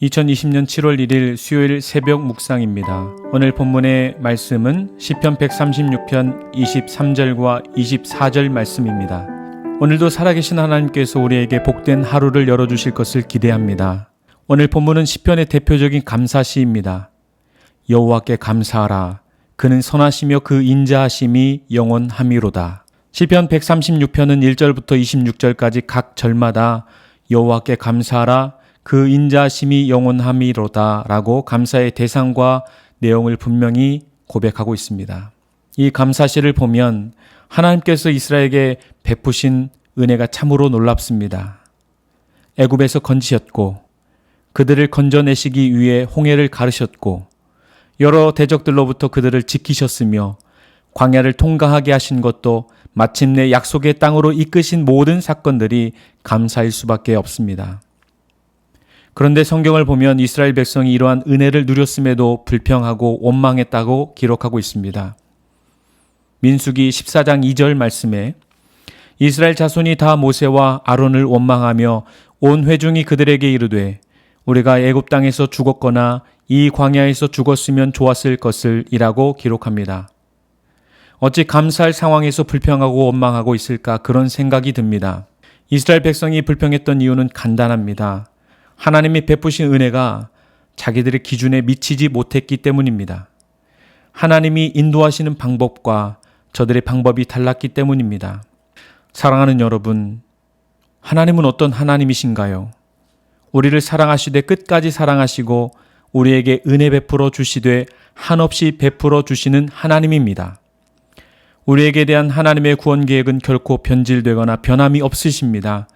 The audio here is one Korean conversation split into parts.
2020년 7월 1일 수요일 새벽 묵상입니다. 오늘 본문의 말씀은 시편 136편 23절과 24절 말씀입니다. 오늘도 살아계신 하나님께서 우리에게 복된 하루를 열어주실 것을 기대합니다. 오늘 본문은 시편의 대표적인 감사시입니다. 여호와께 감사하라. 그는 선하시며 그 인자하심이 영원함이로다. 시편 136편은 1절부터 26절까지 각 절마다 여호와께 감사하라. 그 인자하심이 영원함이로다 라고 감사의 대상과 내용을 분명히 고백하고 있습니다. 이 감사시를 보면 하나님께서 이스라엘에게 베푸신 은혜가 참으로 놀랍습니다. 애굽에서 건지셨고 그들을 건져내시기 위해 홍해를 가르셨고 여러 대적들로부터 그들을 지키셨으며 광야를 통과하게 하신 것도 마침내 약속의 땅으로 이끄신 모든 사건들이 감사일 수밖에 없습니다. 그런데 성경을 보면 이스라엘 백성이 이러한 은혜를 누렸음에도 불평하고 원망했다고 기록하고 있습니다. 민수기 14장 2절 말씀에 이스라엘 자손이 다 모세와 아론을 원망하며 온 회중이 그들에게 이르되 우리가 애굽 땅에서 죽었거나 이 광야에서 죽었으면 좋았을 것을 이라고 기록합니다. 어찌 감사할 상황에서 불평하고 원망하고 있을까 그런 생각이 듭니다. 이스라엘 백성이 불평했던 이유는 간단합니다. 하나님이 베푸신 은혜가 자기들의 기준에 미치지 못했기 때문입니다. 하나님이 인도하시는 방법과 저들의 방법이 달랐기 때문입니다. 사랑하는 여러분, 하나님은 어떤 하나님이신가요? 우리를 사랑하시되 끝까지 사랑하시고 우리에게 은혜 베풀어 주시되 한없이 베풀어 주시는 하나님입니다. 우리에게 대한 하나님의 구원 계획은 결코 변질되거나 변함이 없으십니다.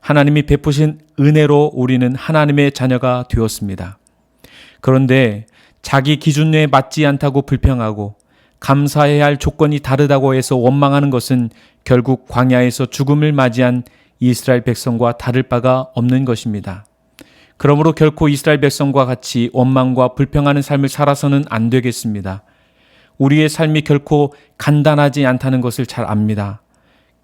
하나님이 베푸신 은혜로 우리는 하나님의 자녀가 되었습니다. 그런데 자기 기준에 맞지 않다고 불평하고 감사해야 할 조건이 다르다고 해서 원망하는 것은 결국 광야에서 죽음을 맞이한 이스라엘 백성과 다를 바가 없는 것입니다. 그러므로 결코 이스라엘 백성과 같이 원망과 불평하는 삶을 살아서는 안 되겠습니다. 우리의 삶이 결코 간단하지 않다는 것을 잘 압니다.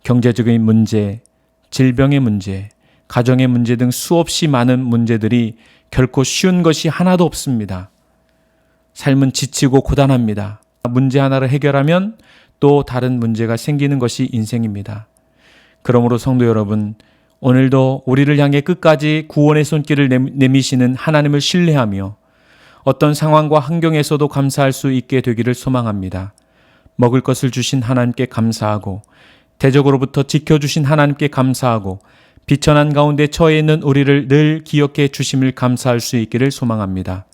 경제적인 문제, 질병의 문제, 가정의 문제 등 수없이 많은 문제들이 결코 쉬운 것이 하나도 없습니다. 삶은 지치고 고단합니다. 문제 하나를 해결하면 또 다른 문제가 생기는 것이 인생입니다. 그러므로 성도 여러분, 오늘도 우리를 향해 끝까지 구원의 손길을 내미시는 하나님을 신뢰하며 어떤 상황과 환경에서도 감사할 수 있게 되기를 소망합니다. 먹을 것을 주신 하나님께 감사하고 대적으로부터 지켜주신 하나님께 감사하고 비천한 가운데 처해 있는 우리를 늘 기억해 주심을 감사할 수 있기를 소망합니다.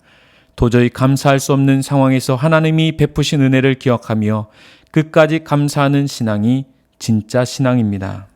도저히 감사할 수 없는 상황에서 하나님이 베푸신 은혜를 기억하며 끝까지 감사하는 신앙이 진짜 신앙입니다.